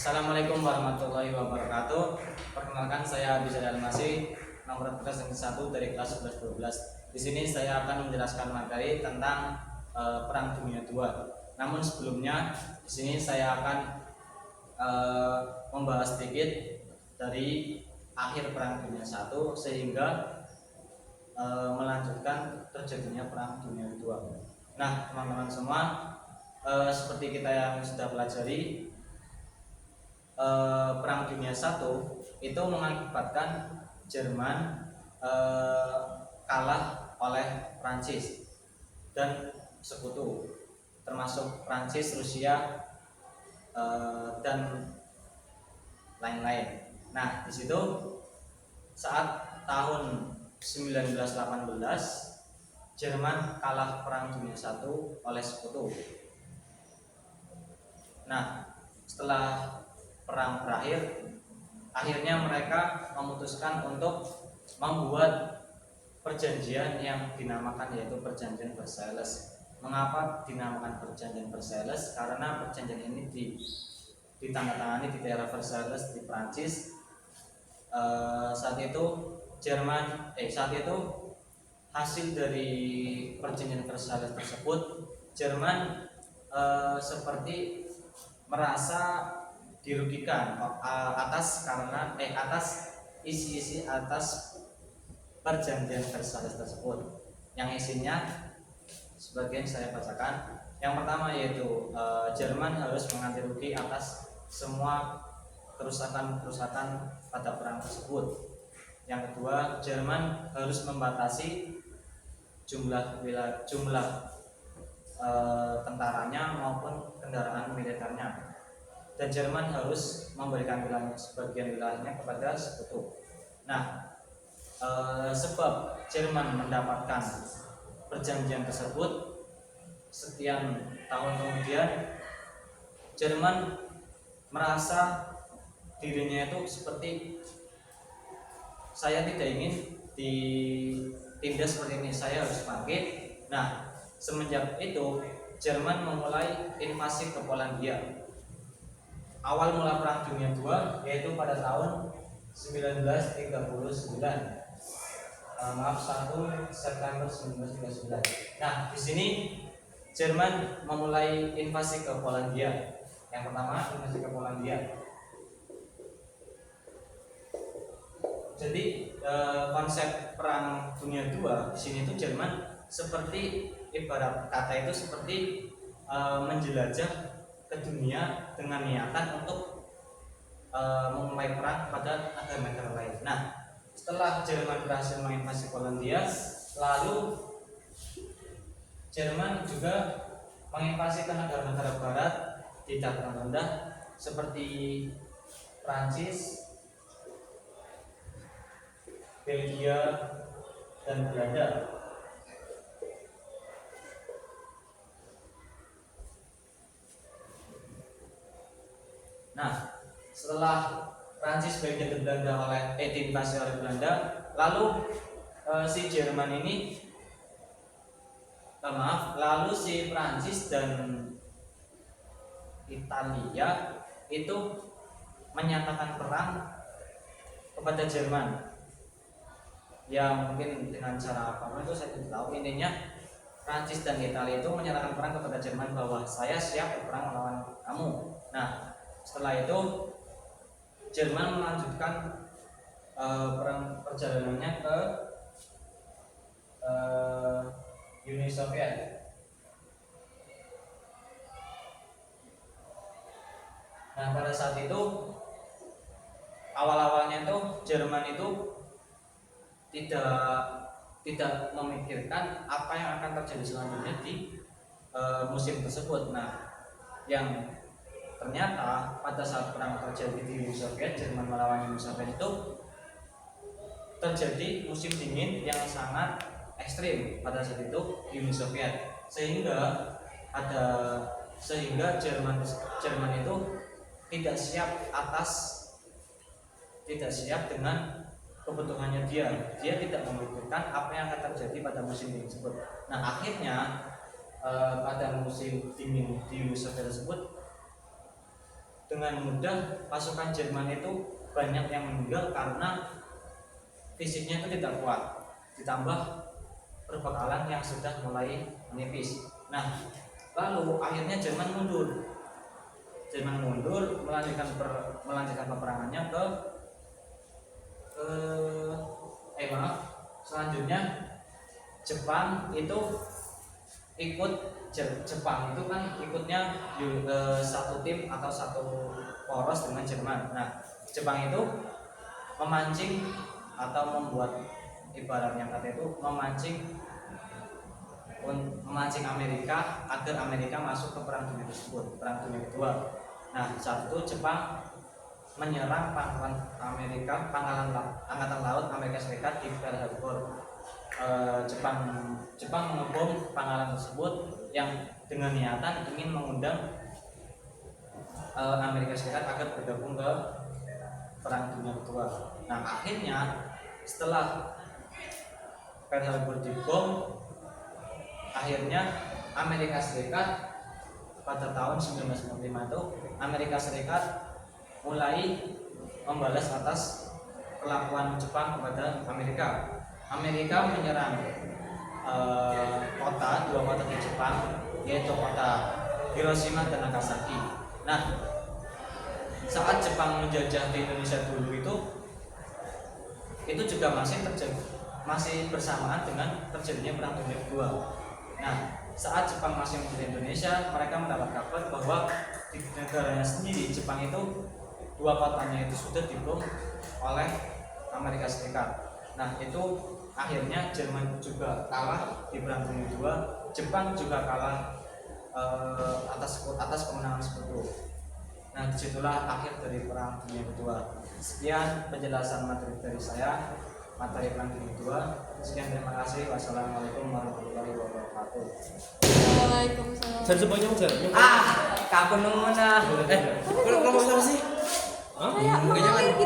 Assalamualaikum warahmatullahi wabarakatuh. Perkenalkan, saya Bisa Dalmasi, nomor tugas yang 1 dari kelas 11-12. Di sini saya akan menjelaskan materi tentang Perang Dunia II. Namun sebelumnya, di sini saya akan membahas sedikit dari akhir Perang Dunia I sehingga melanjutkan terjadinya Perang Dunia II. Nah, teman-teman semua, seperti kita yang sudah pelajari, Perang Dunia I itu mengakibatkan Jerman kalah oleh Prancis dan sekutu, termasuk Prancis, Rusia, dan lain-lain. Nah, di situ saat tahun 1918 Jerman kalah Perang Dunia I oleh sekutu. Nah, setelah perang berakhir, akhirnya mereka memutuskan untuk membuat perjanjian yang dinamakan yaitu Perjanjian Versailles. Mengapa dinamakan Perjanjian Versailles? Karena perjanjian ini ditandatangani di daerah Versailles di Prancis. Saat itu hasil dari Perjanjian Versailles tersebut, Jerman seperti merasa dirugikan atas isi-isi atas Perjanjian Versailles tersebut, yang isinya sebagian saya bacakan. Yang pertama yaitu Jerman harus mengganti rugi atas semua kerusakan pada perang tersebut. Yang kedua, Jerman harus membatasi jumlah tentaranya maupun kendaraan militernya, dan Jerman harus memberikan sebagian wilayahnya kepada sekutu. Nah, sebab Jerman mendapatkan perjanjian tersebut, sekian tahun kemudian Jerman merasa dirinya itu seperti, saya tidak ingin ditindas seperti ini, saya harus bangkit. Nah, semenjak itu Jerman memulai invasi ke Polandia. Awal mula Perang Dunia II yaitu pada tahun 1939. 1 September 1939. Nah, di sini Jerman memulai invasi ke Polandia. Yang pertama, invasi ke Polandia. Jadi konsep Perang Dunia II di sini tuh Jerman seperti, ibarat kata itu seperti menjelajah ke dunia dengan niatan untuk memulai perang pada negara-negara lain. Nah, setelah Jerman berhasil menginvasi Polandia, lalu Jerman juga menginvasi ke negara-negara barat di dataran rendah seperti Prancis, Belgia, dan Belanda. Nah, setelah Prancis, Belgia, dan Belanda diinvasi oleh Belanda, lalu si Jerman ini, lalu si Prancis dan Italia itu menyatakan perang kepada Jerman. Ya, mungkin dengan cara apa itu saya tidak tahu. Intinya Prancis dan Italia itu menyatakan perang kepada Jerman bahwa saya siap berperang melawan kamu. Nah, setelah itu Jerman melanjutkan perjalanannya ke Uni Soviet. Nah, pada saat itu awal-awalnya itu Jerman itu tidak memikirkan apa yang akan terjadi selanjutnya di musim tersebut. Nah, yang ternyata pada saat perang terjadi di Uni Soviet, Jerman melawan Uni Soviet, itu terjadi musim dingin yang sangat ekstrim pada saat itu di Uni Soviet, sehingga Jerman itu tidak siap dengan kebutuhannya dia tidak memikirkan apa yang akan terjadi pada musim dingin tersebut. Nah, akhirnya pada musim dingin di Uni Soviet tersebut, dengan mudah pasukan Jerman itu banyak yang meninggal karena fisiknya itu tidak kuat, ditambah perbekalan yang sudah mulai menipis. Nah, lalu akhirnya Jerman mundur. Melanjutkan peperangannya ke selanjutnya Jepang itu ikut. Jepang itu kan ikutnya satu tim atau satu poros dengan Jerman. Nah, Jepang itu memancing atau membuat, ibaratnya kata itu memancing Amerika agar Amerika masuk ke perang dunia tersebut, perang dunia kedua. Nah, saat itu Jepang menyerang pangkalan angkatan laut Amerika Serikat di Pearl Harbor. Jepang mengebom pangkalan tersebut yang dengan niatan ingin mengundang Amerika Serikat agar bergabung ke perang dunia kedua. Nah, akhirnya setelah Pearl Harbor dibom, akhirnya Amerika Serikat pada tahun 1945 itu Amerika Serikat mulai membalas atas perlakuan Jepang kepada Amerika. Amerika menyerang dua kota di Jepang, yaitu kota Hiroshima dan Nagasaki. Nah, saat Jepang menjajah di Indonesia dulu itu juga masih bersamaan dengan terjadinya perang dunia kedua. Nah, saat Jepang masih menjajah Indonesia, mereka mendapat kabar bahwa di negaranya sendiri, Jepang itu dua kotanya itu sudah dibom oleh Amerika Serikat. Nah, itu akhirnya Jerman juga kalah di perang dunia kedua, Jepang juga kalah atas kemenangan sekutu. Nah, disitulah akhir dari perang dunia kedua. Sekian penjelasan materi dari saya, materi perang dunia kedua. Sekian, terima kasih. Wassalamualaikum warahmatullahi wabarakatuh. Waalaikumsalam. Saya sebanyak saya. Kapan nunggu Kalau sih? Kayak